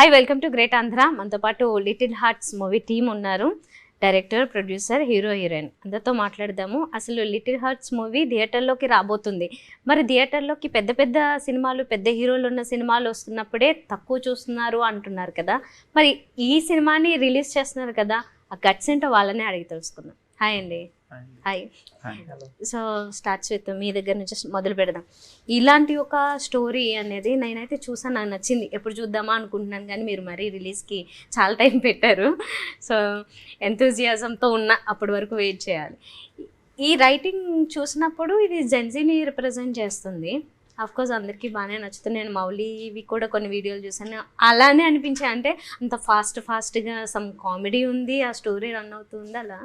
Hi, welcome to great Andhra. మనతో పాటు little hearts movie team ఉన్నారు. డైరెక్టర్, ప్రొడ్యూసర్, హీరో, హీరోయిన్ అందరితో మాట్లాడదాము. అసలు లిటిల్ హార్ట్స్ మూవీ థియేటర్లోకి రాబోతుంది. మరి థియేటర్లోకి పెద్ద పెద్ద సినిమాలు, పెద్ద హీరోలు ఉన్న సినిమాలు వస్తున్నప్పుడే తక్కువ చూస్తున్నారు అంటున్నారు కదా. మరి ఈ సినిమాని రిలీజ్ చేస్తున్నారు కదా, ఆ గట్స్ ఏంటో వాళ్ళనే అడిగి తెలుసుకుందాం. హాయ్ అండి. Hi. So starts with me దగ్గర నుంచి మొదలు పెడదాం. ఇలాంటి ఒక స్టోరీ అనేది నేనైతే చూసాను, నాకు నచ్చింది. ఎప్పుడు చూద్దామా అనుకుంటున్నాను, కానీ మీరు మరీ రిలీజ్కి చాలా టైం పెట్టారు. సో ఎంతూజియాజంతో ఉన్న అప్పటి వరకు వెయిట్ చేయాలి. ఈ రైటింగ్ చూసినప్పుడు ఇది జెన్జీని రిప్రజెంట్ చేస్తుంది. కోర్స్ అందరికీ బాగానే నచ్చుతుంది. నేను మౌలీవి కూడా కొన్ని వీడియోలు చూసాను, అలానే అనిపించాయి. అంటే అంత ఫాస్ట్గా సమ్ కామెడీ ఉంది, ఆ స్టోరీ రన్ అవుతుంది. అలా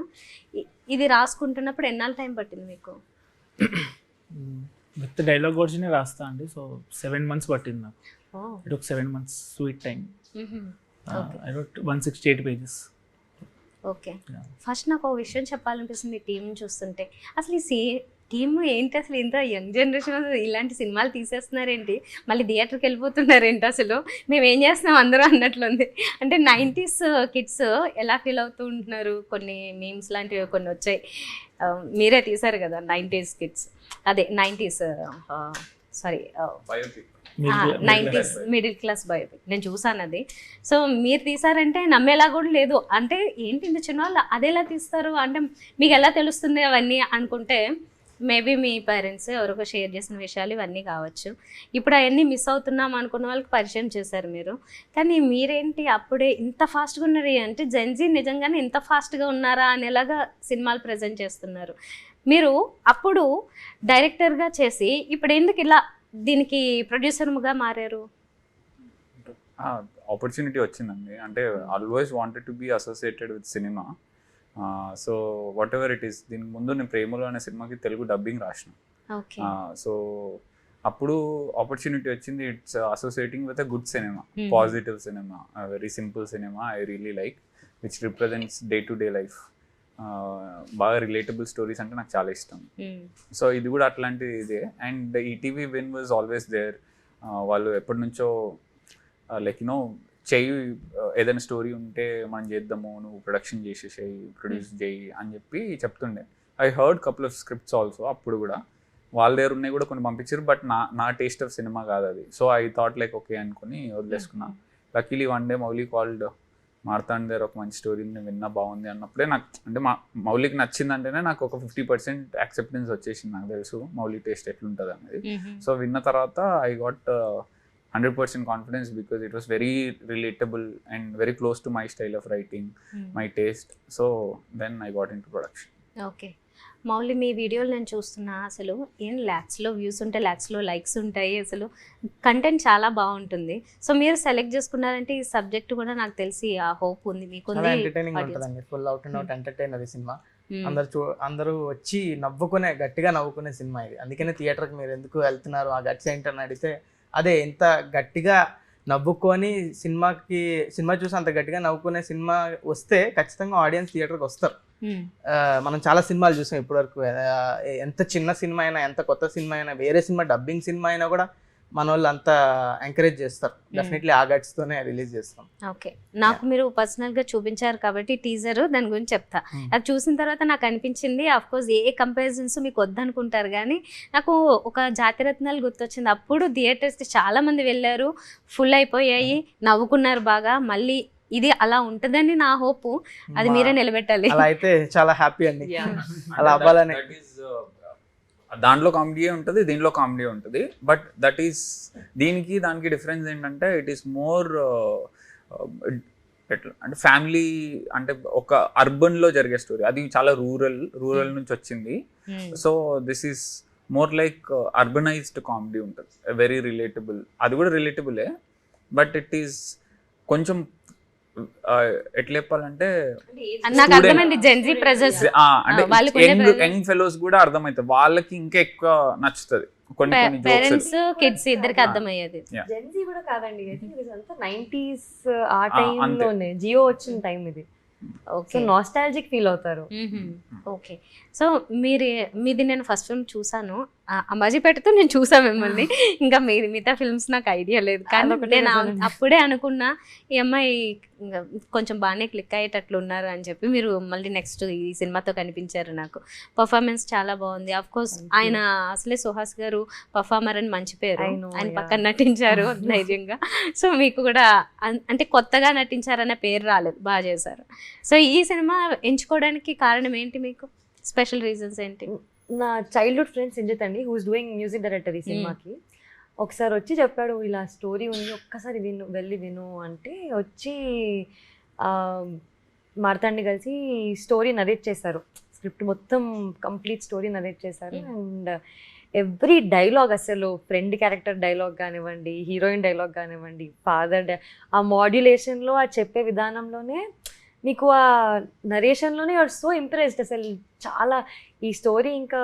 ఇది రాసుకుంటున్నప్పుడు ఎన్నాళ్ళు టైం పట్టింది మీకు? విత్ డైలాగ్ వర్జనే రాస్తా అండి. సో 7 months పట్టింది నాకు. ఇట్ ఒక 7 months sweet time. I wrote 168 pages. Okay. First నాకు ఒక విషయం చెప్పాలనిపిస్తుంది టీం చూస్తుంటే. అసలు ఈ టీమ్ ఏంటి, అసలు ఇంత యంగ్ జనరేషన్ ఇలాంటి సినిమాలు తీసేస్తున్నారేంటి, మళ్ళీ థియేటర్కి వెళ్ళిపోతున్నారేంటి, అసలు మేము ఏం చేస్తున్నాం అందరూ అన్నట్లుంది. అంటే 90s కిడ్స్ ఎలా ఫీల్ అవుతూ ఉంటున్నారు. కొన్ని మీమ్స్ లాంటివి కొన్ని వచ్చాయి, మీరే తీశారు కదా 90s కిడ్స్, అదే 90s sorry 90s middle class biopic. నేను చూసాను అది. సో మీరు తీసారంటే నమ్మేలా కూడా లేదు. అంటే ఏంటి ఇంత చిన్న వాళ్ళు అదేలా తీస్తారు, అంటే మీకు ఎలా తెలుస్తుంది అవన్నీ అనుకుంటే మేబీ మీ పేరెంట్స్ ఎవరికో షేర్ చేసిన విషయాలు ఇవన్నీ కావచ్చు. ఇప్పుడు అవన్నీ మిస్ అవుతున్నాం అనుకున్న వాళ్ళకి పరిచయం చేశారు మీరు. కానీ మీరేంటి అప్పుడే ఇంత ఫాస్ట్గా ఉన్నారు, అంటే జెన్జీ నిజంగానే ఇంత ఫాస్ట్గా ఉన్నారా అనేలాగా సినిమాలు ప్రజెంట్ చేస్తున్నారు. మీరు అప్పుడు డైరెక్టర్గా చేసి ఇప్పుడు ఎందుకు ఇలా దీనికి ప్రొడ్యూసర్గా మారారు? ఆపర్చునిటీ వచ్చిందండి. అంటే always wanted to be associated with cinema. So whatever it is, దీనికి ముందు నేను ప్రేమలో అనే సినిమాకి తెలుగు డబ్బింగ్ రాసిన. సో అప్పుడు ఆపర్చునిటీ వచ్చింది. It's associating with a good cinema, positive cinema, very simple cinema I really like, which represents day to day life. బాగా relatable stories అంటే నాకు చాలా ఇష్టం. సో ఇది కూడా అట్లాంటి ఇదే. And ETV Win was always there. వాళ్ళు ఎప్పటి నుంచో లైక్ యూనో చెయ్యి, ఏదైనా స్టోరీ ఉంటే మనం చేద్దాము, నువ్వు ప్రొడక్షన్ చేసేసేయి, ప్రొడ్యూస్ చేయి అని చెప్పి చెప్తుండే. I heard couple of scripts also. అప్పుడు కూడా వాళ్ళ దగ్గర ఉన్నాయి కూడా కొన్ని పంపించారు, బట్ నా టేస్ట్ ఆఫ్ సినిమా కాదు అది. So I thought like okay అనుకుని వదిలేసుకున్నా. Luckily one day Mouli called, Marthand దగ్గర ఒక మంచి స్టోరీని విన్నా, బాగుంది అన్నప్పుడే నాకు, అంటే మౌలికి నచ్చిందంటేనే నాకు ఒక 50% యాక్సెప్టెన్స్ వచ్చేసింది. నాకు తెలుసు మౌలి టేస్ట్ ఎట్లుంటుంది అనేది. సో విన్న తర్వాత I got 100% confidence because it was very relatable and very close to my style of writing, my taste. So then I got into production. Okay. Mouli మీ వీడియోలు నేను చూస్తున్నా, అసలు ఏం ల్యాక్స్లో వ్యూస్ ఉంటాయి, ల్యాక్స్లో లైక్స్ ఉంటాయి, అసలు కంటెంట్ చాలా బాగుంటుంది. సో మీరు సెలెక్ట్ చేసుకున్నారంటే ఈ సబ్జెక్ట్ కూడా నాకు తెలిసి ఆ హోప్ ఉంది మీకు. ఎంటర్టైనింగ్ ఉంటుందండి, full out and out entertainer ఈ సినిమా. అందరూ వచ్చి గట్టిగా నవ్వుకునే సినిమా ఇది. అందుకనే థియేటర్కి మీరు ఎందుకు వెళ్తున్నారు, ఆ గట్స్ ఏంటని అడిగితే అదే, ఎంత గట్టిగా నవ్వుకొని సినిమా చూసి అంత గట్టిగా నవ్వుకునే సినిమా వస్తే ఖచ్చితంగా ఆడియన్స్ థియేటర్కి వస్తారు. మనం చాలా సినిమాలు చూసాం ఇప్పటివరకు. ఎంత చిన్న సినిమా అయినా, ఎంత కొత్త సినిమా అయినా, వేరే సినిమా డబ్బింగ్ సినిమా అయినా కూడా మన వాళ్ళు అంతా ఎంకరేజ్ చేస్తారు. డెఫినెట్లీ ఆ గట్స్తోనే రిలీజ్ చేస్తాం. ఓకే. నాకు మీరు పర్సనల్గా చూపించారు కాబట్టి టీజర్, దాని గురించి చెప్తా. అది చూసిన తర్వాత నాకు అనిపించింది, కోర్స్ ఏ కంపారిజన్స్ మీకు వద్దనుకుంటారు, కానీ నాకు ఒక జాతిరత్నాలు గుర్తొచ్చింది. అప్పుడు థియేటర్స్కి చాలా మంది వెళ్ళారు, ఫుల్ అయిపోయాయి, నవ్వుకున్నారు బాగా. మళ్ళీ ఇది అలా ఉంటుందని నా హోప్, అది మీరే నిలబెట్టాలి. అలా అయితే చాలా హ్యాపీ అండి, అలా అవ్వాలని. దాంట్లో కామెడీ ఉంటుంది, దీంట్లో కామెడీ ఉంటుంది, బట్ దట్ ఈస్ దానికి డిఫరెన్స్ ఏంటంటే ఇట్ ఈస్ మోర్ ఎట్లా అంటే ఫ్యామిలీ, అంటే ఒక అర్బన్లో జరిగే స్టోరీ. అది చాలా రూరల్ నుంచి వచ్చింది. So this is more like urbanised comedy ఉంటుంది, వెరీ రిలేటబుల్. అది కూడా రిలేటబులే, బట్ ఇట్ ఈస్ కొంచెం ఎట్లా చెప్పాలంటే యంగ్ ఫెలోస్ కూడా అర్థమవుతుంది, వాళ్ళకి ఇంకా ఎక్కువ నచ్చుతుంది. కొన్ని పేరెంట్స్ కిడ్స్ ఇద్దరికి అర్థమయ్యేది. జెన్జీ కూడా కాదండి, ఇదంతా 90s ఆ టైంలోనే, జియో వచ్చిన టైం ఇది. సో నాస్టాలజిక్ ఫీల్ అవుతారు. ఓకే. సో మీది నేను ఫస్ట్ ఫిల్మ్ చూసాను. అంబాజీపేటతో నేను చూసా మిమ్మల్ని, ఇంకా మిగతా ఫిల్మ్స్ నాకు ఐడియా లేదు. కానీ అదొకటే నేను నిజమేనండి. అప్పుడే అనుకున్నా ఈ అమ్మాయి ఇంకా కొంచెం బాగానే క్లిక్ అయ్యేటట్లు ఉన్నారు అని చెప్పి. మీరు మళ్ళీ నెక్స్ట్ ఈ సినిమాతో కనిపించారు నాకు. పర్ఫార్మెన్స్ చాలా బాగుంది. Of course Thank you. ఆయన అసలే సుహాస్ గారు పర్ఫార్మర్ అని మంచి పేరు, I know, ఆయన yeah. పక్కన నటించారు ధైర్యంగా. సో మీకు కూడా అంటే కొత్తగా నటించారన్న పేరు రాలేదు, బాగా చేశారు. సో ఈ సినిమా ఎంచుకోవడానికి కారణం ఏంటి, మీకు స్పెషల్ రీజన్స్ ఏంటి? నా చైల్డ్హుడ్ ఫ్రెండ్ సింజిత్ అండి, హూస్ డూయింగ్ మ్యూజిక్ డైరెక్టర్ ఈ సినిమాకి. ఒకసారి వచ్చి చెప్పాడు ఇలా స్టోరీ ఉంది, ఒక్కసారి వెళ్ళి విను అంటే వచ్చి మార్తాండ్ని కలిసి స్టోరీ నరేట్ చేశారు. స్క్రిప్ట్ మొత్తం కంప్లీట్ స్టోరీ నరేట్ చేశారు. అండ్ ఎవ్రీ డైలాగ్, అసలు ఫ్రెండ్ క్యారెక్టర్ డైలాగ్ కానివ్వండి, హీరోయిన్ డైలాగ్ కానివ్వండి, ఫాదర్ ఆ మాడ్యులేషన్లో ఆ చెప్పే విధానంలోనే మీకు ఆ నరేషన్లోనే యూఆర్ సో ఇంప్రెస్డ్. అసలు చాలా ఈ స్టోరీ ఇంకా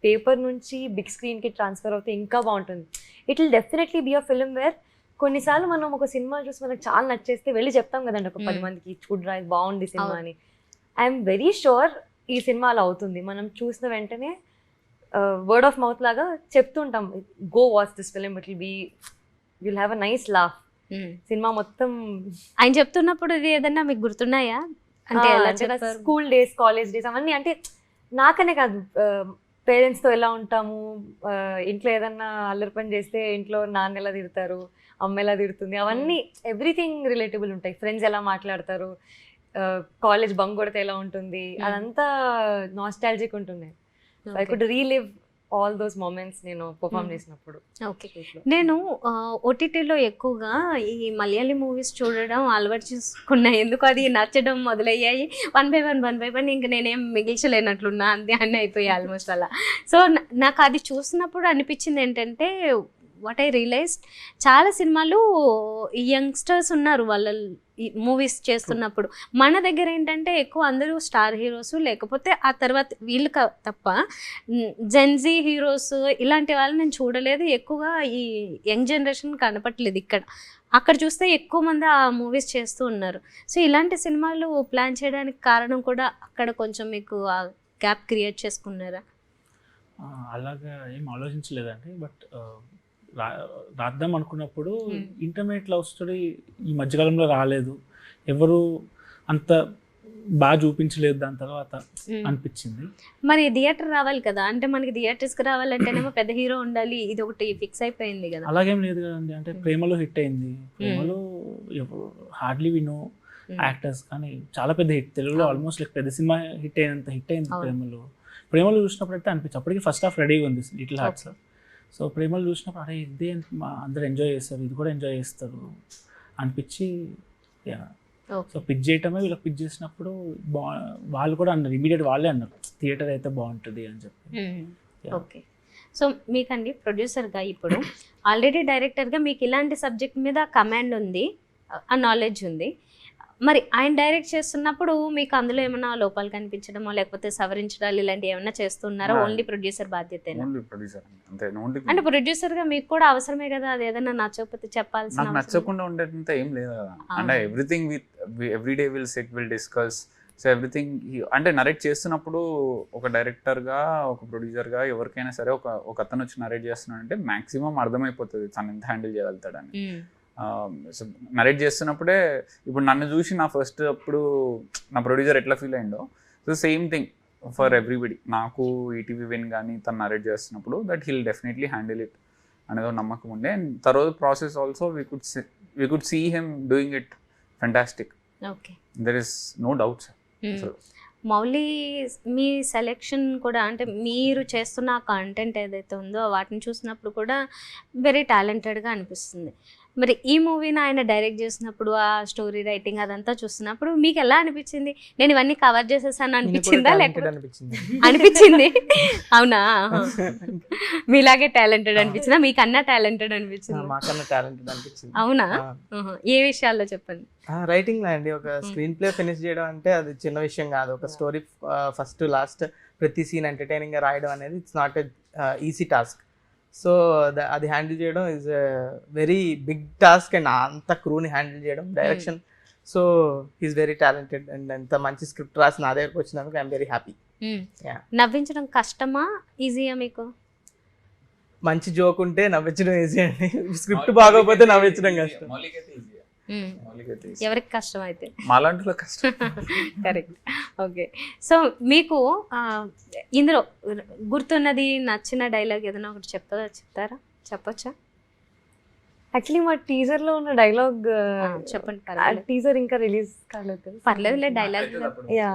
పేపర్ నుంచి బిగ్ స్క్రీన్కి ట్రాన్స్ఫర్ అవుతే ఇంకా బాగుంటుంది. It will definitely be a film where కొన్నిసార్లు మనం ఒక సినిమా చూసి మనకు చాలా నచ్చేస్తే వెళ్ళి చెప్తాం కదండి ఒక 10 మందికి, చూడరా ఇది బాగుంది సినిమా అని. ఐఎమ్ వెరీ షూర్ ఈ సినిమా అలా అవుతుంది. మనం చూసిన వెంటనే వర్డ్ ఆఫ్ మౌత్ లాగా చెప్తుంటాం, go watch this film, it will be will have a nice laugh. Cinema మొత్తం ఆయన చెప్తున్నప్పుడు ఇది ఏదన్నా మీకు గుర్తున్నాయా? అంటే ఎలా చెప్పారు? స్కూల్ డేస్, కాలేజ్ డేస్ అవన్నీ, అంటే నాకనే కాదు పేరెంట్స్తో ఎలా ఉంటాము, ఇంట్లో ఏదన్నా అల్లరి పని చేస్తే ఇంట్లో నాన్న ఎలా తిడతారు, అమ్మ ఎలా తిడుతుంది, అవన్నీ ఎవ్రీథింగ్ రిలేటబుల్ ఉంటాయి. ఫ్రెండ్స్ ఎలా మాట్లాడతారు, కాలేజ్ బంక్ కొడితే ఎలా ఉంటుంది, అదంతా నాస్టాలజిక్ ఉంటున్నాయి. I could relive all those moments నేను పర్ఫామ్ చేసినప్పుడు. ఓకే, నేను ఓటీటీలో ఎక్కువగా ఈ మలయాళీ మూవీస్ చూడడం అలవాటు చేసుకున్నా. ఎందుకు అది నచ్చడం మొదలయ్యాయి. 1 by 1 ఇంక నేనేం మిగిల్చలేనట్లున్నా, అంతే అన్నీ అయిపోయాయి ఆల్మోస్ట్ అలా. సో నాకు అది చూసినప్పుడు అనిపించింది ఏంటంటే, వాట్ ఐ రియలైజ్డ్, చాలా సినిమాలు ఈ యంగ్స్టర్స్ ఉన్నారు వాళ్ళ మూవీస్ చేస్తున్నప్పుడు. మన దగ్గర ఏంటంటే ఎక్కువ అందరూ స్టార్ హీరోస్, లేకపోతే ఆ తర్వాత వీళ్ళు తప్ప జెన్జీ హీరోస్ ఇలాంటి వాళ్ళు నేను చూడలేదు. ఎక్కువగా ఈ యంగ్ జనరేషన్ కనపట్లేదు ఇక్కడ. అక్కడ చూస్తే ఎక్కువ మంది ఆ మూవీస్ చేస్తూ ఉన్నారు. సో ఇలాంటి సినిమాలు ప్లాన్ చేయడానికి కారణం కూడా అక్కడ కొంచెం మీకు ఆ గ్యాప్ క్రియేట్ చేసుకున్నారా? అలాగా ఏం ఆలోచించలేదండి. బట్ రాద్దాం అనుకున్నప్పుడు ఇంటర్మీడియట్ లవ్ స్టోరీ ఈ మధ్యకాలంలో రాలేదు, ఎవరు అంత బాగా చూపించలేదు, దాని తర్వాత అనిపించింది. మరి థియేటర్ రావాలి కదా, అంటే మనకి థియేటర్స్కి రావాలంటేనేమో పెద్ద హీరో ఉండాలి, ఇది ఒకటి ఫిక్స్ అయిపోయింది కదా. అలాగేం లేదు కదండి. అంటే ప్రేమలో హిట్ అయింది. ప్రేమలో హార్డ్లీ వి నో యాక్టర్స్, కానీ చాలా పెద్ద హిట్, తెలుగులో ఆల్మోస్ట్ లైక్ పెద్ద సినిమా హిట్ అయింది ప్రేమలో చూసినప్పుడు అయితే అనిపించింది. అప్పటికి ఫస్ట్ హాఫ్ రెడీగా ఉంది లిటిల్ హార్ట్స్. సో ప్రేమలు చూసినప్పుడు అరే ఇదే అందరు ఎంజాయ్ చేస్తారు, ఇది కూడా ఎంజాయ్ చేస్తారు అనిపించి సో పిక్ చేయటమే. వీళ్ళకి పిక్ చేసినప్పుడు వాళ్ళు కూడా అన్నారు, ఇమీడియట్ వాళ్ళే అన్నారు థియేటర్ అయితే బాగుంటుంది అని చెప్పి. ఓకే, సో మీకండి ప్రొడ్యూసర్గా ఇప్పుడు ఆల్రెడీ డైరెక్టర్గా మీకు ఇలాంటి సబ్జెక్ట్ మీద కమాండ్ ఉంది, ఆ నాలెడ్జ్ ఉంది. మరి ఆయన డైరెక్ట్ చేస్తున్నప్పుడు మీకు అందులో ఏమైనా లోపాలు కనిపించడమో లేకపోతే సవరించడాలు ఇలాంటివి ఏమైనా చేస్తున్నారా? ఓన్లీ ప్రొడ్యూసర్ బాధ్యతేనా? అంటే ప్రొడ్యూసర్గా మీకు కూడా అవసరమే కదా, అది ఏదైనా నచ్చకపోతే చెప్పాల్సిన. నాకు నచ్చకుండా ఉండేంత ఏం లేదు కదా. అంటే everything every day will SIT, will discuss. So everything అంటే నరేట్ చేస్తున్నప్పుడు ఒక డైరెక్టర్గా, ఒక ప్రొడ్యూసర్గా ఎవరికైనా సరే ఒక అతను వచ్చి నరేట్ చేస్తున్నాడంటే మ్యాక్సిమం అర్థమైపోతుంది తను ఎంత హ్యాండిల్ చేయగలుగుతాడని. సో నరేట్ చేస్తున్నప్పుడే ఇప్పుడు నన్ను చూసి నా ఫస్ట్ అప్పుడు నా ప్రొడ్యూసర్ ఎట్లా ఫీల్ అయిందో, so same thing for everybody. నాకు ఈటీవీ విన్ కానీ తను నరేట్ చేస్తున్నప్పుడు that he'll definitely handle it అనేది నమ్మకం ఉండే. అండ్ తర్వాత process also we could see him doing it fantastic. Okay, there is no doubts. Mouli మీ సెలెక్షన్ కూడా, అంటే మీరు చేస్తున్న కంటెంట్ ఏదైతే ఉందో వాటిని చూసినప్పుడు కూడా వెరీ టాలెంటెడ్గా అనిపిస్తుంది. మరి ఈ మూవీని ఆయన డైరెక్ట్ చేసినప్పుడు ఆ స్టోరీ రైటింగ్ అదంతా చూస్తున్నప్పుడు మీకు ఎలా అనిపించింది? నేను ఇవన్నీ కవర్ చేసేసాను అనిపించిందా? లేకపోతే అనిపించింది అవునా? మీలాగే టాలెంటెడ్ అనిపించిందా? మీకన్నా టాలెంటెడ్ అనిపించింది? మాకన్నా టాలెంటెడ్ అనిపించింది. అవునా? ఏ విషయాల్లో చెప్పండి. రైటింగ్ అండి, ఒక స్క్రీన్ ప్లే ఫినిష్ చేయడం అంటే అది చిన్న విషయం కాదు. ఒక స్టోరీ ఫస్ట్ లాస్ట్ ప్రతి సీన్ ఎంటర్టైనింగ్ గా రాయడం అనేది it's not a easy task. So అది హ్యాండిల్ చేయడం is very big task. And అంత క్రూని హ్యాండిల్ చేయడం, direction. So he's very talented. And ఎంత మంచి స్క్రిప్ట్ రాసి నా దగ్గరకు వచ్చినందుకు ఐఎమ్ వెరీ హ్యాపీ. నవ్వించడం కష్టమా ఈజీయా మీకు? మంచి జోక్ ఉంటే నవ్వించడం ఈజీ అండి, స్క్రిప్ట్ బాగోకపోతే నవ్వించడం కష్టం. మౌలికైతే ఈజీ, మ్మ్. మౌలికైతే ఈజీ. ఎవరికి కష్టం అయితే మాలాంటిలో కష్టం. కరెక్ట్. ఓకే, సో మీకు ఇందులో గుర్తున్నది నచ్చిన డైలాగ్ ఏదైనా ఒకటి చెప్తారా? చెప్పొచ్చా? యాక్చువల్లీ మా టీజర్ లో ఉన్న డైలాగ్, చెప్పండి. పర్వాలేదు, టీజర్ ఇంకా రిలీజ్ కాలేదు. పర్లేదులే dialogue. Yeah,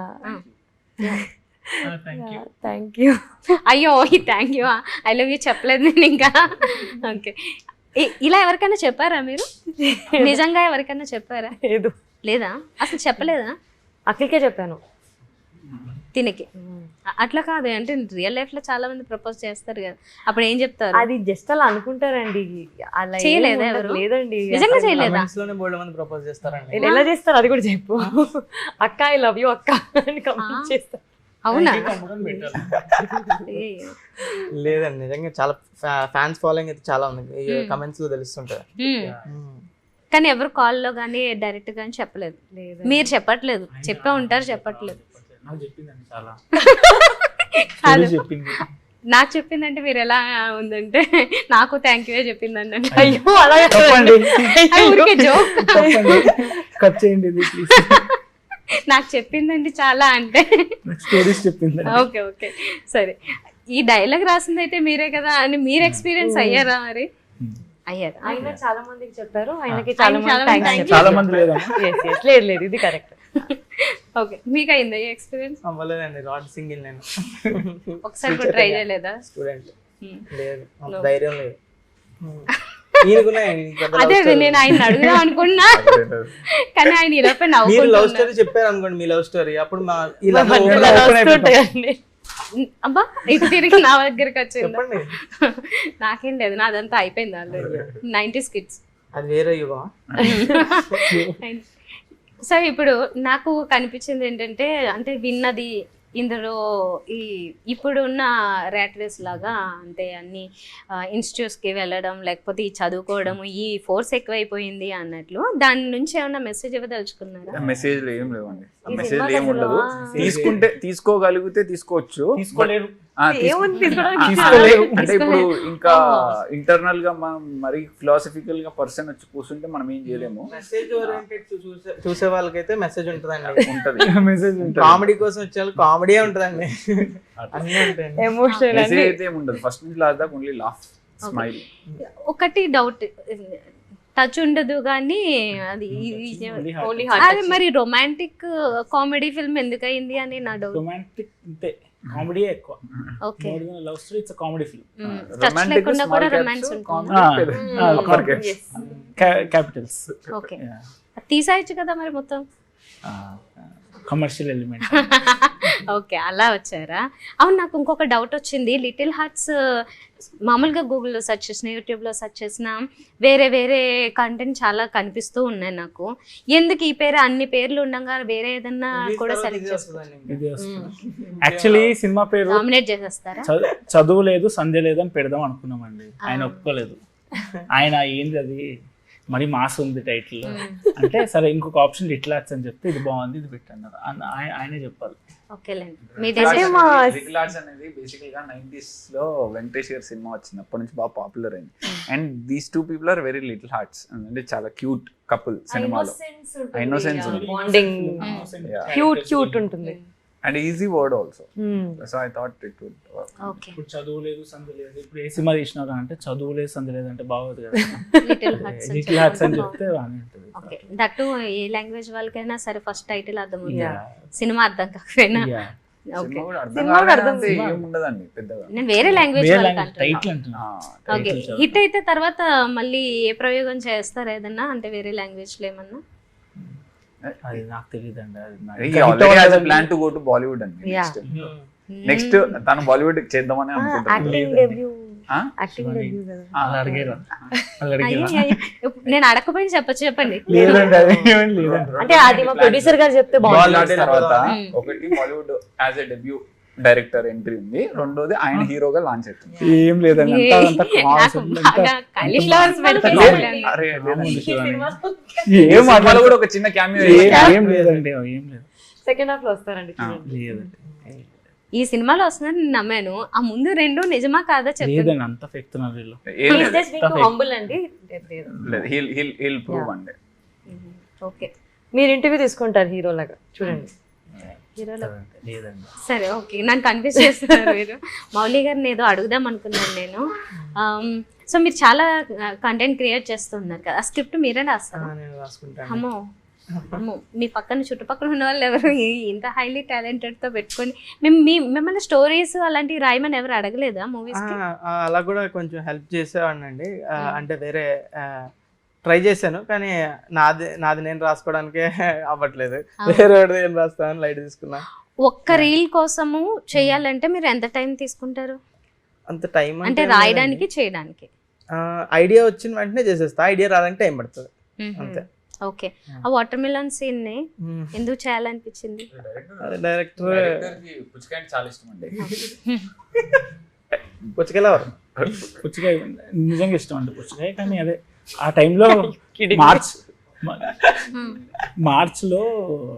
thank you. Thank you. అయ్యో thank you, I love you చెప్పలేదు నేను ఇంకా. ఓకే, ఇలా ఎవరికైనా చెప్పారా మీరు? నిజంగా ఎవరికైనా చెప్పారా? లేదు, లేదా? అసలు చెప్పలేదా? అఖిల్కే చెప్పాను. తినకి అట్లా కాదు అంటే రియల్ లైఫ్ లో చాలా మంది ప్రపోజ్ చేస్తారు కదా, అప్పుడు ఏం చెప్తారు? అది జస్ట్ అలా అనుకుంటారండి, అలా ఏం చేయలేదా ఉండదు. ఎవరు? లేదండి, నిజంగా చేయలేదా? Comments లోనే బోల్డ్ మంది ప్రపోజ్ చేస్తారండి. ఎలా చేస్తారు అది కూడా చెప్పు. అక్క ఐ లవ్ యూ అక్క అని కమెంట్ చేస్తారు. అవునా? లేదండి, నిజంగా చాలా ఫ్యాన్స్ ఫాలోయింగ్ అయితే చాలా ఉంది, కమెంట్స్ లో తెలుస్తుంటది. కానీ ఎవరు కాల్లో కానీ డైరెక్ట్ గానీ చెప్పలేదు. లేదు, మీరు చెప్పట్లేదు, చెప్పే ఉంటారు, చెప్పట్లేదు. నాకు చెప్పిందండి చాలా కాదు, చెప్పింది. నాకు చెప్పిందంటే మీరు ఎలా ఉందంటే నాకు థ్యాంక్ యూ చెప్పిందండి అంటే అయ్యో అలా చెప్పండి, ఊరికే జోక్. చెప్పండి, కట్ చేయండి ఇది ప్లీజ్. నాకు చెప్పిందండి చాలా అంటే స్టోరీస్ చెప్పింది. ఓకే ఓకే సరే. ఈ డైలాగ్ రాసింది అయితే మీరే కదా అని మీరు ఎక్స్పీరియన్స్ అయ్యారా మరి? అయ్యారా? ఆయన చాలా మందికి చెప్పారు, ఆయనకి ఆయన చాలా చాలా మంది మంది thanks చాలా చెప్పారు. మంది లేదా? Yes, yes. లేదు లేదు, ఇది కరెక్ట్. ఓకే, మీకు అయిందా ఈ ఎక్స్పీరియన్స్? అవ్వలేదండి, రాడ్ సింగిల్ నేను ఒకసారి కూడా ట్రై చేయలేదా? స్టూడెంట్. Hmm. లేదు, అంత ధైర్యం లేదు. ఈయనకున్నాయి పెద్ద love అదే story. నేను ఆయన అడుగుదాం అనుకున్నా కానీ ఆయన ఇలాపై మీరు లవ్ నవ్వుకుంటున్నారు. స్టోరీ చెప్పారు అనుకోండి, మీ లవ్ స్టోరీ, అప్పుడు మా ఇలా మా open మధ్యలో అయిపోతాం. వస్తుంటాయండి. అబ్బా ఇటు తిరిగి నా దగ్గరికి వచ్చింది. చెప్పండి, నాకేం లేదు, నాదంతా అయిపోయింది ఆల్రెడీ. 90s kids. అది వేరే యుగం. సో ఇప్పుడు నాకు కనిపించింది ఏంటంటే, అంటే విన్నది ఇందులో ఈ ఇప్పుడున్న ర్యాట్ రేస్ లాగా అంటే అన్ని ఇన్స్టిట్యూట్స్కి వెళ్ళడం లేకపోతే ఈ చదువుకోవడం ఈ ఫోర్స్ ఎక్కువైపోయింది అన్నట్లు, దాని నుంచి ఏమన్నా మెసేజ్ ఇవ్వదలుచుకున్నారా? మెసేజ్లు ఏం లేవండి, ఈ మెసేజ్లు సినిమా ఏం ఉండదు. కథలో తీసుకుంటే తీసుకోగలిగితే తీసుకోవచ్చు, తీసుకోలేరు. ఏముంది తీసుకోవడానికి? తీసుకోలేరు. అంటే ఇప్పుడు ఇంకా ఇంటర్నల్ గా మనం మరి ఫిలాసఫికల్ గా పర్సన్ వచ్చి కూర్చుంటే మనం ఏం చేయలేము. మెసేజ్ ఓరియంటెడ్ చూసే వాళ్ళకైతే మెసేజ్ ఉంటుందండి. ఉంటది మెసేజ్ కామెడీ కోసం వచ్చే వాళ్ళు కామెడీ ఉంటుందండి, అన్నీ ఉంటాయండి. ఎమోషనల్ మెసేజ్ అండి. అయితే ఏం ఉండదు. ఫస్ట్ నుంచి లాస్ట్ దాకా ఓన్లీ లాఫ్, స్మైల్. ఒకటి డౌట్, టచ్ ఉండదు కానీ అది Only అది మరి రొమాంటిక్ కామెడీ ఫిల్మ్ ఎందుకు అయింది అని నా డౌట్. రొమాంటిక్ అంతే, కామెడీ ఎక్కువ. Okay, love story it's comedy film. Touch లేకుండా కూడా రొమాన్స్ ఉంటుంది. క్యాపిటల్స్ ఓకే, తీసాయచ్చు కదా మరి మొత్తం. Commercial element. ఓకే, అలా వచ్చారా? అవును, నాకు ఇంకొక డౌట్ వచ్చింది. లిటిల్ హార్ట్స్ మామూలుగా గూగుల్లో సెర్చ్ చేసిన, యూట్యూబ్లో సెర్చ్ చేసిన వేరే వేరే కంటెంట్ చాలా కనిపిస్తూ ఉన్నాయి నాకు. ఎందుకు ఈ పేరు అన్ని పేర్లు ఉండగా వేరే ఏదన్నా కూడా సెలెక్ట్ చేసుకోండి, ఇది యాక్చువల్లీ సినిమా పేరు నామినేట్ చేసేస్తారా? చదువు లేదు సంధ్య లేదు అని పెడదాం అనుకున్నామండి, ఆయన ఒప్పుకోలేదు. ఆయన ఏంది అది మరి మాస్ ఉంది టైటిల్ అంటే, సరే ఇంకొక ఆప్షన్ లిటిల్ హార్ట్స్ అని చెప్తే ఇది బాగుంది ఇది పెట్టన్నారు, ఆయనే చెప్పాలి. ఓకేలేండి, మీ లిటిల్ హార్ట్స్ అనేది బేసికల్ గా 90s లో వెంకటేష్ గారి సినిమా వచ్చింది, అప్పటి నుంచి బాగా పాపులర్ అయింది. And these two people are very little hearts, అంటే చాలా క్యూట్ కపుల్ సినిమాలో. ఇన్నోసెన్స్ ఉంది, బాండింగ్ క్యూట్ ఉంటుంది. And easy word also. So I thought it would work. Okay, ఇప్పుడు చదువు లేదు సంధ్య లేదు, ఇప్పుడు ఏ సినిమా తీసినారు అంటే చదువు లేదు సంధ్య లేదు అంటే బాగోదు కదా. లిటిల్ హార్ట్స్ లిటిల్ హార్ట్స్ అని చెప్తే బాగానే ఉంటుంది. ఓకే, దట్టు ఏ లాంగ్వేజ్ వాళ్ళకైనా సరే ఫస్ట్ టైటిల్ అర్థం ఉంది, సినిమా అర్థం కాకపోయినా. Yeah. ఓకే, సినిమా కూడా అర్థం సినిమా కూడా కాదంటే అర్థం ఏం ఉండదండి పెద్దగా. నేను వేరే లాంగ్వేజ్ వేరే వాళ్ళకి లాంగ్వేజ్ టైటిల్ అంటున్నా. అంటున్నా. ఓకే, హిట్ అయితే తర్వాత మళ్ళీ ఏ ప్రయోగం చేస్తారు ఏదన్నా అంటే వేరే లాంగ్వేజ్ లో ఏమన్నా? అది నాకు తెలియదు అండి, అది నాకు He already has a plan to go to Bollywood అండి. Yeah. నెక్స్ట్ తను బాలీవుడ్ చేద్దామని అనుకుంటున్నాను. యాక్టింగ్ డెబ్యూ, ఆ? యాక్టింగ్ డెబ్యూ కదా. అలా అడిగేరా నేను అడగపోయిన చెప్పండి. లేదండి అది ఏమీ లేదండి. అంటే అది మా ప్రొడ్యూసర్ గారు చెప్తే బాగుంది. Bollywood తర్వాత ఒకటి Bollywood as a debut director entry ఉంది, రెండోది ఆయన హీరోగా లాంచ్ అవుతుంది. ఏం లేదండి, అంతా అంతా అరే లేదండి. ఏం సినిమాలో కూడా ఒక చిన్న క్యామియో. ఏం లేదండి, ఏం లేదు. సెకండ్ హాఫ్ లో వస్తారండి చూడండి. లేదండి. ఈ సినిమాలో వస్తుందని నేను నమ్మాను. ఆ ముందు రెండు నిజమా కాదా చెప్పండి. లేదండి, అంత ఫెక్తున్నారు వీళ్ళు. హంబుల్ అండి. హీల్ ప్రూవ్ అండి. ఓకే, మీరు ఇంటర్వ్యూ తీసుకుంటారు హీరో లాగా చూడండి. హీరోలో లేదండి. సరే ఓకే, నన్ను కన్ఫ్యూజ్ చేస్తున్నారు మీరు. మౌలి గారిని ఏదో అడుగుదాం అనుకున్నాను నేను. సో మీరు చాలా కంటెంట్ క్రియేట్ చేస్తున్నారు కదా, ఆ స్క్రిప్ట్ మీరే రాస్తారా? నేను రాసుకుంటాను. అమ్మో అమ్మో, మీ పక్కన చుట్టుపక్కల ఉన్న వాళ్ళు ఎవరు ఇంత హైలీ టాలెంటెడ్తో పెట్టుకొని మిమ్మల్ని స్టోరీస్ అలాంటివి రాయమని ఎవరు అడగలేదా మూవీస్కి? అలా కూడా కొంచెం హెల్ప్ చేసేవాడిని అండి. అంటే వేరే ట్రై చేశాను, కానీ నాది నేను రాసుకోవడానికే అవ్వట్లేదు. వేరే ఏం రాస్తాను లైట్ తీసుకున్నా. ఒక్క రీల్ కోసము చేయాలంటే మీరు ఎంత టైం తీసుకుంటారు? అంత టైం అంటే రాయడానికి చేయడానికి? ఐడియా వచ్చిన వెంటనే చేసేస్తా, ఐడియా రాదంటే టైం పడుతుంది అంతే. ఓకే, ఆ వాటర్ మిలన్ సీన్ ని ఎందుకు చేయాలనిపించింది? డైరెక్టర్ పుచ్చకాయ చాలా ఇష్టం అండి. పుచ్చకాయలవరు పుచ్చకాయ నిజంగా ఇష్టం అండి పుచ్చకాయ, కానీ అదే ఆ టైంలో మార్చ్లో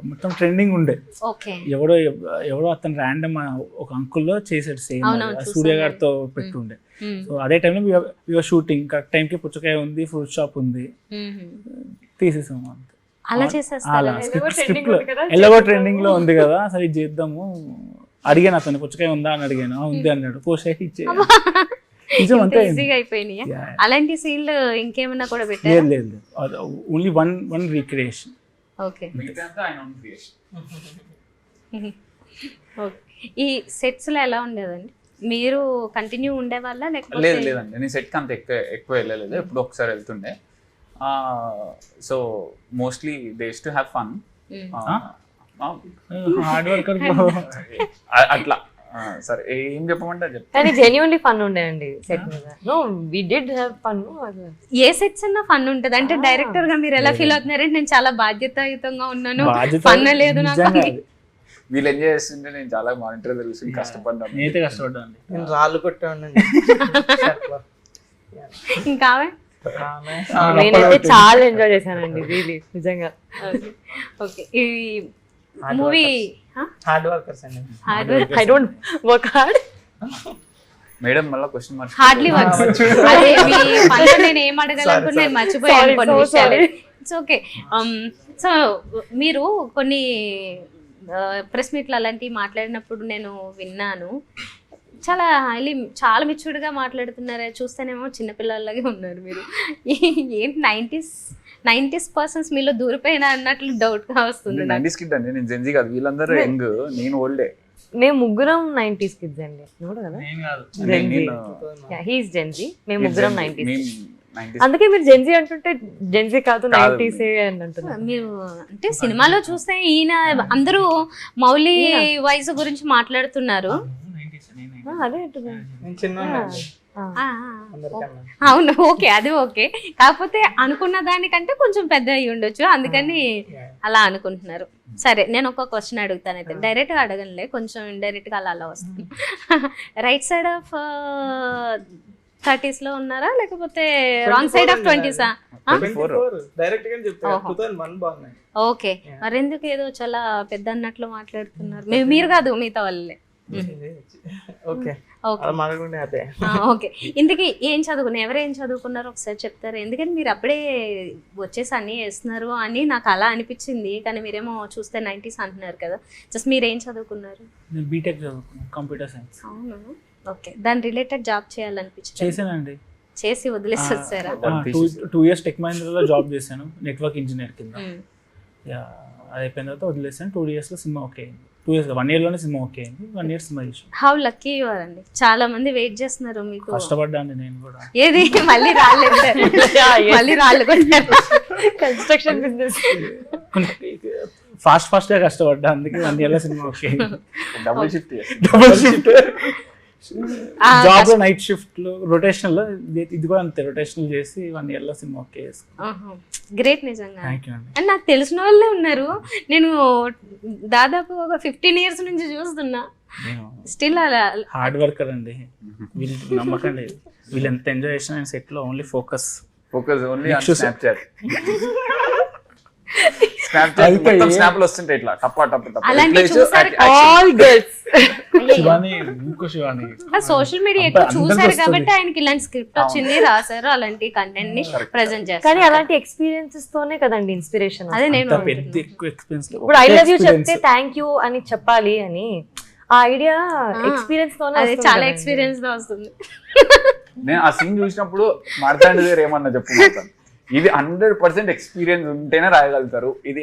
మొత్తం ట్రెండింగ్ ఉండే. ఓకే, ఎవడో అతను ర్యాండమ్ ఒక అంకుల్లో చేసాడు సేమ్ సూర్య గారితో పెట్టుండే. సో అదే టైంలో యువర్ షూటింగ్ కరెక్ట్ టైంకి పుచ్చకాయ ఉంది, ఫ్రూట్ షాప్ ఉంది, తీసేసాము అంతే. అలా చేసేస్తారా? స్క్రిప్ట్ లో ఎలాగో ట్రెండింగ్ లో ఉంది కదా, సరే ఇది చేద్దాము. అడిగాను అతను పుచ్చకాయ ఉందా అని అడిగాను, ఉంది అన్నాడు. పోస్ట్ ఇచ్చే ఈజీగా అయిపోయినాయి. అలాంటి సీన్లు ఇంకేమన్నా కూడా పెట్టారు? లేదు, ఓన్లీ వన్ రీక్రియేషన్. ఓకే, ఈ సెట్స్ లో ఎలా ఉండేదండి? మీరు కంటిన్యూ ఉండే వాళ్ళ లేకపోతే? లేదండి, నేను సెట్కి అంత ఎక్కువ వెళ్ళలేదు, ఎప్పుడు ఒకసారి వెళ్తుండే. So mostly they use to have fun. Hard worker అట్లా. సరే ఏం చెప్పమంటే చెప్తా. కానీ జెన్యూన్లీ ఫన్ ఉండేయండి సెట్ మీద. No we did have fun. ఏ సెట్స్ అన్నా ఫన్ ఉంటది. అంటే డైరెక్టర్ గా మీరు ఎలా ఫీల్ అవుతున్నారంటే నేను చాలా బాధ్యతాయుతంగా ఉన్నాను, ఫన్ లేదు నాకు. వీళ్ళు ఎంజాయ్ చేస్తుంటే నేను చాలా మానిటర్ తెలుసు, కష్టపడ్డాను. నేనైతే కష్టపడ్డాను, నేను రాళ్ళు కొట్టే ఉండండి. ఇంకా నేనైతే చాలా ఎంజాయ్ చేశానండి రియలీ, నిజంగా. ఓకే, ఈ మూవీ హార్డ్ వర్కర్స్ అండి. I don't work hard. Madam మళ్ళీ క్వశ్చన్ హార్డ్లీ వర్క్స్. అదే మీ పనిలో నేను ఏం అడగాలనుకున్నా నేను మర్చిపోయాను కొన్ని విషయాలు. It's okay. సో మీరు కొన్ని ప్రెస్ మీట్లు అలాంటివి మాట్లాడినప్పుడు నేను విన్నాను, చాలా మెచ్యూర్డ్గా మాట్లాడుతున్నారే, చూస్తేనేమో చిన్నపిల్లలాగే ఉన్నారు మీరు. ఏంటి 90s పర్సన్స్ మీలో దూరిపోయినా అన్నట్లు డౌట్గా వస్తుంది. 90s కిడ్ అండి, నేను జెన్జీ కాదు, వీళ్ళందరూ యంగ్, నేను ఓల్డే. మేము ముగ్గురం 90s కిడ్స్ అండి. నువ్వు కదా? హీస్ జెన్జీ, మేము ముగ్గురం 90s. అందుకే మీరు జెన్జీ అంటుంటే జెన్జీ కాదు 90s అని అంటున్నారు మీరు. అంటే సినిమాలో చూస్తే ఈయన అందరూ మౌలి వయసు గురించి మాట్లాడుతున్నారు. అదే అంటున్నాను. అవును, ఓకే, అది ఓకే. కాకపోతే అనుకున్న దానికంటే కొంచెం పెద్ద అయ్యి ఉండొచ్చు, అందుకని అలా అనుకుంటున్నారు. సరే, నేను ఒక క్వశ్చన్ అడుగుతాను అయితే. డైరెక్ట్గా అడగనులే, కొంచెం ఇండైరెక్ట్గా అలా వస్తుంది. రైట్ సైడ్ ఆఫ్ 30s లో ఉన్నారా లేకపోతే wrong side of 20s? Okay, మరెందుకు ఏదో చాలా పెద్ద అన్నట్లు మాట్లాడుతున్నారు? మీరు కాదు, మిగతా వాళ్ళే. ఓకే, ఇందుకే ఏం చదువుకున్నారు, ఎవరేం చదువుకున్నారో ఒకసారి చెప్తారు? ఎందుకంటే మీరు అప్పుడే వచ్చేసి అన్నీ వేస్తున్నారు అని నాకు అలా అనిపించింది, కానీ మీరేమో చూస్తే 90s అంటున్నారు కదా. జస్ట్ మీరు ఏం చదువుకున్నారు? బీటెక్ చదువుకున్నాను, కంప్యూటర్ సైన్స్. అవును, ఓకే. దాని రిలేటెడ్ జాబ్ చేయాలనిపించింది? చేశానండి. చేసి వదిలేసి వచ్చారా? 2 years టెక్ మహీంద్రాలో జాబ్ చేశాను, నెట్వర్క్ ఇంజనీర్ కింద. అది అయిపోయిన తర్వాత వదిలేసాను. 2 years లో సినిమా ఓకే అయింది. 2 years 1 year లోనే సినిమా ఓకే అయింది. 1 year సినిమా చేసాను. హౌ లక్కీ యు ఆర్ అండి, చాలా మంది వెయిట్ చేస్తున్నారు మీకు. కష్టపడ్డాను నేను కూడా. ఏది మళ్ళీ రాలేదు, మళ్ళీ రాళ్ళు కన్స్ట్రక్షన్ బిజినెస్ ఫాస్ట్ గా కష్టపడ్డా, అందుకే 1 year లో సినిమా ఓకే అయింది. డబుల్ షిఫ్ట్ జాబ్ లో నైట్ షిఫ్ట్ లో రొటేషన్ లో, ఇది కూడా అంతే రొటేషన్ చేసి 1 year లో సినిమా ఓకే చేసుకున్నాను. గ్రేట్ నిజంగా. అండ్ నాకు తెలిసిన వాళ్ళే ఉన్నారు, నేను దాదాపు ఒక 15 years నుంచి చూస్తున్నా. స్టిల్ అలా హార్డ్ వర్కర్ అండి, వీళ్ళు నమ్మకం లేదు. వీళ్ళు ఎంత ఎంజాయ్ చేసినా సెట్ లో only focus only on Snapchat. స్నాప్లు వస్తుంటాయి ఇట్లా టప్పా టప్ప అలాంటివి చూసారు ఆల్ గర్ల్స్ శివాని ఇంకో శివాని సోషల్ మీడియా ఎక్కువ చూసారు కాబట్టి ఆయనకి ఇలాంటి స్క్రిప్ట్ వచ్చింది, రాశారు, అలాంటి కంటెంట్ ని ప్రెజెంట్ చేస్తారు. కానీ అలాంటి ఎక్స్పీరియన్సెస్ తోనే కదండి ఇన్స్పిరేషన్. అదే నేను అంత పెద్ద ఎక్కువ ఎక్స్పీరియన్స్ ఇప్పుడు ఐ లవ్ యూ చెప్తే థ్యాంక్ యూ అని చెప్పాలి అని ఆ ఐడియా ఎక్స్పీరియన్స్ తోనే అదే వస్తుంది చాలా కదండి. ఎక్స్పీరియన్స్ తో వస్తుంది. నేను ఆ సీన్ చూసినప్పుడు మార్తాండ్ గారు ఏమన్నా చెప్పుకుంటాను, ఇది 100% ఎక్స్పీరియన్స్ ఉంటేనే రాయగలుగుతారు, ఇది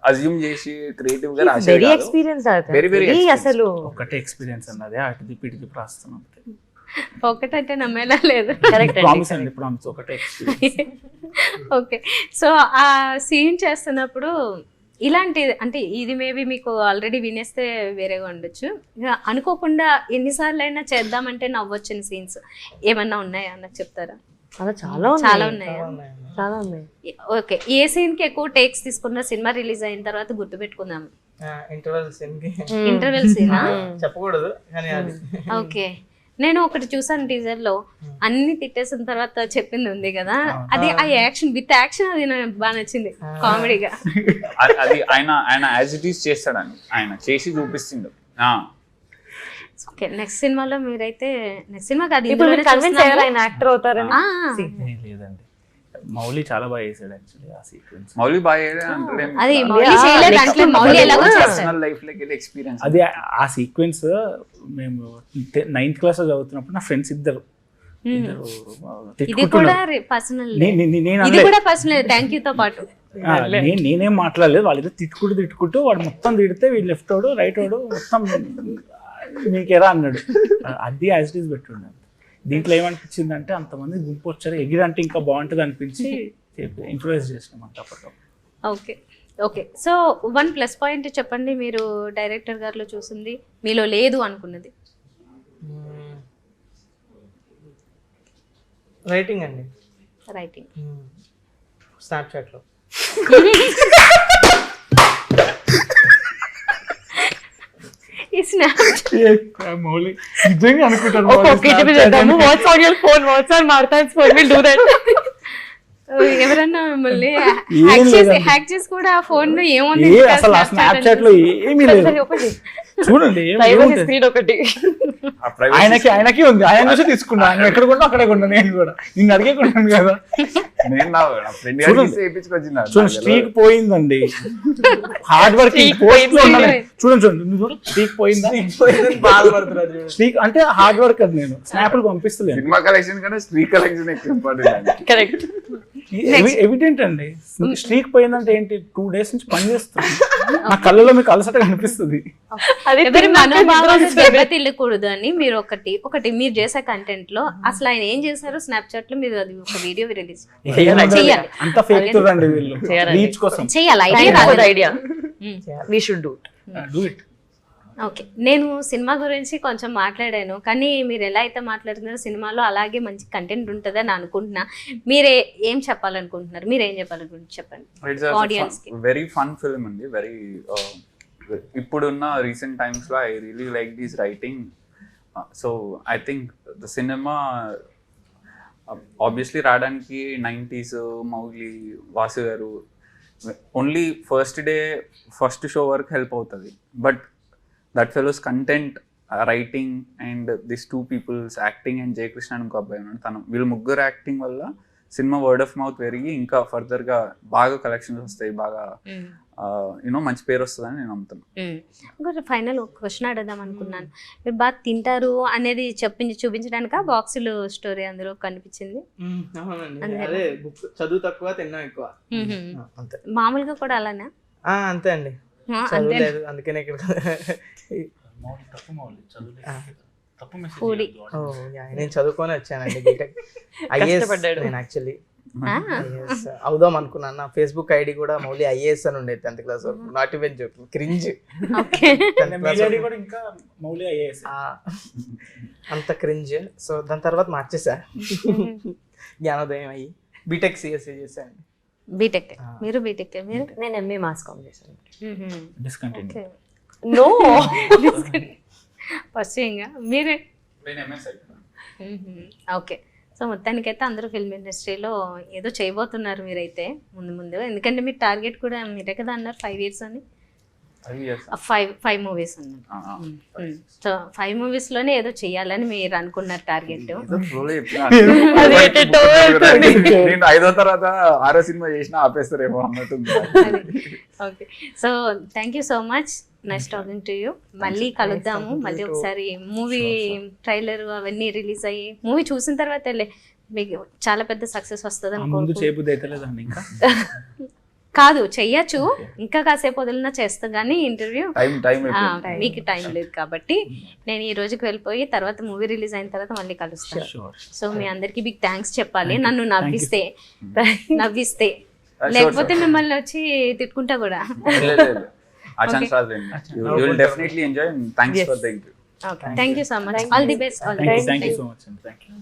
అజ్యూమ్ చేసి క్రియేటివ్ గా వెరీ రాసేది ఎక్స్పీరియన్స్ Very, very అది experienced. అసలు ఒకటే ఎక్స్పీరియన్స్ అన్నది అటు తిప్పి ఇటు తిప్పి రాస్తున్నాం. ఒకటంటే నమ్మేలా లేదు. కరెక్ట్ ప్రామిస్ అండి, ప్రామిస్ ఒకటే ఎక్స్పీరియన్స్. ఓకే, సో ఆ సీన్ చేస్తున్నప్పుడు ఇలాంటి అంటే ఇది మేబీ మీకు ఆల్రెడీ వినేస్తే వేరేగా ఉండొచ్చు, ఇక అనుకోకుండా ఎన్నిసార్లు అయినా చేద్దామంటే నవ్వొచ్చిన సీన్స్ ఏమన్నా ఉన్నాయా అన్నది చెప్తారా? అలా చాలా చాలా ఉన్నాయి ఉన్నాయా? చాలా ఉన్నాయి. ఓకే, ఏ సీన్ కి ఎక్కువ టేక్స్ తీసుకున్న సినిమా రిలీజ్ అయిన తర్వాత గుర్తు పెట్టుకుందాం? ఇంటర్వెల్ సీన్ కి ఇంటర్వెల్ సీనా? చెప్పకూడదు కానీ అది ఓకే, నేను ఒకటి చూసాను టీజర్ లో, అన్ని తిట్టేసిన తర్వాత చెప్పింది ఉంది కదా, అది ఆ యాక్షన్ విత్ యాక్షన్ అది నాకు బాగా నచ్చింది, కామెడీగా. అది ఆయన యాజ్ ఇట్ ఈస్ చేస్తాడని ఆయన చేసి చూపిస్తుండు. ఓకే, నెక్స్ట్ సినిమాలో మీరైతే నెక్స్ట్ సినిమా కాదు ఇప్పుడు ఇందులోనే కన్విన్స్ అయ్యారు చూస్తున్నాము. ఆయన యాక్టర్ అవుతారని. ఆ, లేదండి, మౌలి చాలా బాగా చేశాడు యాక్చువల్లీ ఆ సీక్వెన్స్. మౌలి బాగా అది మౌలి చేయలేదు, దాంట్లో మౌలి ఎలాగో చేస్తాడు. పర్సనల్ లైఫ్ లోకి వెళ్ళి ఎక్స్పీరియన్స్. అది ఆ సీక్వెన్స్ మేము 9th క్లాస్ లో చదువుతున్నప్పుడు నా ఫ్రెండ్స్ ఇద్దరు ఇది తిట్టుకుంటున్నారు. కూడా పర్సనల్, నేను ఇది కూడా పర్సనల్ థ్యాంక్ యూ తో పాటు. నేనేం మాట్లాడలేదు, వాళ్ళు తిట్టుకుంటూ వాడు మొత్తం తిడితే వీళ్ళు లెఫ్ట్ వాడు రైట్ వాడు మొత్తం మీకెరా అన్నాడు. అది యాజ్ ఇట్ ఈస్ పెట్టున్నాడు. దీంట్లో ఏమనిపించింది అంటే అంతమంది గుంపు వచ్చారు, ఎగిరంటే ఇంకా బాగుంటుంది అనిపించి ఇంప్రూవైజ్ చేసినాం అంత అప్పట్లో. Okay okay, so 1 plus point చెప్పండి మీరు డైరెక్టర్ గారిలో చూసింది, మీలో లేదు అనుకున్నది. రైటింగ్ అండి, రైటింగ్. స్నాప్చాట్ లో ఈ స్నాప్ మౌలి నిజంగా అనుకుంటారు what's on your phone, what's on మార్తాన్స్ ఫోన్, విల్ డు దట్. ఎవరన్నా మిమ్మల్ని లేదండి. హ్యాక్ చేసి కూడా ఆ ఫోన్ లో ఏముంది అసలు ఆ స్నాప్చాట్ లో ఏమీ లేదు. ఒకటి చూడండి ప్రైవసీ స్క్రీన్ ఒకటి ఆయనకి ఉంది, ఆయన నుంచి తీసుకున్నా, ఆయన ఎక్కడ కొన్నా అక్కడే కొన్నా, నేను కూడా నిన్ను అడిగే కొన్నాను కదా. నేను నా ఫ్రెండ్ చూడండి స్ట్రీక్ పోయిందండి, హార్డ్ వర్కింగ్ చూడండి స్ట్రీక్ పోయిందా, బాధపడుతున్నారు. స్ట్రీక్ అంటే హార్డ్ వర్క్ అది, నేను స్నాప్లు పంపిస్తలేను. సినిమా కలెక్షన్ కన్నా స్ట్రీక్ కలెక్షన్ ఎక్కువ ఇంపార్టెంట్. కరెక్ట్. ఎవిడెంట్ అండి, స్ట్రీక్ పోయిందంటే ఏంటి, 2 days నుంచి పని చేస్తుంది, నా కళ్ళలో మీకు అలసట కనిపిస్తుంది. ఎవరి మనోభావాలు దెబ్బతిల్లకూడదు అని మీరు ఒకటి మీరు చేసే కంటెంట్ లో అసలు ఆయన ఏం చేశారు స్నాప్చాట్ లో, మీరు అది ఒక వీడియో రిలీజ్ చేయాలి. అంత ఫేక్ చూడండి వీళ్ళు రీచ్ కోసం. చేయాలి, idea we should do it. Okay, నేను సినిమా గురించి కొంచెం మాట్లాడాను, కానీ మీరు ఎలా అయితే మాట్లాడుతున్నారో సినిమాలో అలాగే మంచి కంటెంట్ ఉంటుందని అనుకుంటున్నా. మీరే ఏం చెప్పాలనుకుంటున్నారు, మీరు ఏం చెప్పాలనుకుంటున్నారు చెప్పండి ఆడియన్స్ కి. వెరీ ఫన్ ఫిల్మ్ అండి, వెరీ ఇప్పుడున్న రీసెంట్ టైమ్స్ లో I really like these writing. So I think the cinema obviously రావడానికి 90s మౌలి వాసు గారు ఓన్లీ ఫస్ట్ షో వరకు హెల్ప్ అవుతుంది, but that fellows content writing and this 2 people's acting and Jayakrishna అని ఇంకో అబ్బాయి ఉన్నాడు, తను వీళ్ళు ముగ్గురు యాక్టింగ్ వల్ల సినిమా వర్డ్ ఆఫ్ మౌత్ పెరిగి ఇంకా ఫర్దర్ గా బాగా కలెక్షన్స్ వస్తాయి, బాగా యూనో మంచి పేరు వస్తుందని నేను నమ్ముతున్నాను. ఇంకోటి ఫైనల్ ఒక క్వశ్చన్ అడుగుదాం అనుకున్నాను, మీరు బాగా తింటారు అనేది చూపించడానికి బాక్సులు స్టోరీ అందులో కనిపించింది. అవునండి, అదే బుక్ చదువు తక్కువ తిన్నాం ఎక్కువ అంతే. మామూలుగా కూడా అలానే అంతే అండి, చదువులేదు అందుకనే ఇక్కడ. ఫుడీ. నేను చదువుకొని వచ్చానండి బీటెక్ ఐఏఎస్. నేను యాక్చువల్లీ అవుదాం అనుకున్నాను, నా ఫేస్బుక్ ఐడి కూడా మౌలి ఐఏఎస్ అని ఉండేది 10th క్లాస్ వరకు. Not even joke, cringe. అంత క్రింజ్. సో దాని తర్వాత మార్చేసా, జ్ఞానోదయం అయ్యి బీటెక్ సిఎస్సి చేశాను. బీటెక్ మీరు బీటెక్ మీరు? నేను ఎంఏ మాస్ కామ్ చేశాను. నో పర్సూయింగ్ మీరే? ఓకే, సో మొత్తానికైతే అందరూ ఫిల్మ్ ఇండస్ట్రీలో ఏదో చేయబోతున్నారు మీరైతే ముందు, ఎందుకంటే మీ టార్గెట్ కూడా మీరే కదా అన్నారు 5 years అని. 5 years. 5 movies అన్నారు. సో 5 movies లోనే ఏదో చెయ్యాలని మీరు అనుకున్నారు టార్గెట్. ఏదో troll చెప్పినా. నేను 5వ తర్వాత 6వ సినిమా చేసినా ఆపేస్తారేమో అన్నట్టుంది. Okay, so thank you so much, nice talking to you. మళ్ళీ కలుద్దాము, మళ్ళీ ఒకసారి మూవీ ట్రైలర్ అవన్నీ రిలీజ్ అయ్యి మూవీ చూసిన తర్వాత మీకు చాలా పెద్ద సక్సెస్ వస్తుంది ముందు అనుకో. చేయబుద్ధి అయితే లేదండి ఇంకా. కాదు చెయ్యొచ్చు, ఇంకా కాసేపు వదిలినా చేస్తా కానీ ఇంటర్వ్యూ టైం మీకు టైం లేదు కాబట్టి నేను ఈ రోజుకి వెళ్ళిపోయి తర్వాత మూవీ రిలీజ్ అయిన తర్వాత మళ్ళీ కలుస్తాను. షూర్. సో మీ అందరికి బిగ్ థ్యాంక్స్ చెప్పాలి, నన్ను నవ్విస్తే లేకపోతే మిమ్మల్ని వచ్చి తిట్టుకుంటా కూడా. ఆ ఛాన్స్ రాదు. You will definitely enjoy and thanks for the interview. Okay, thank you so much, all the best. Thank you so much అండి. Thank you.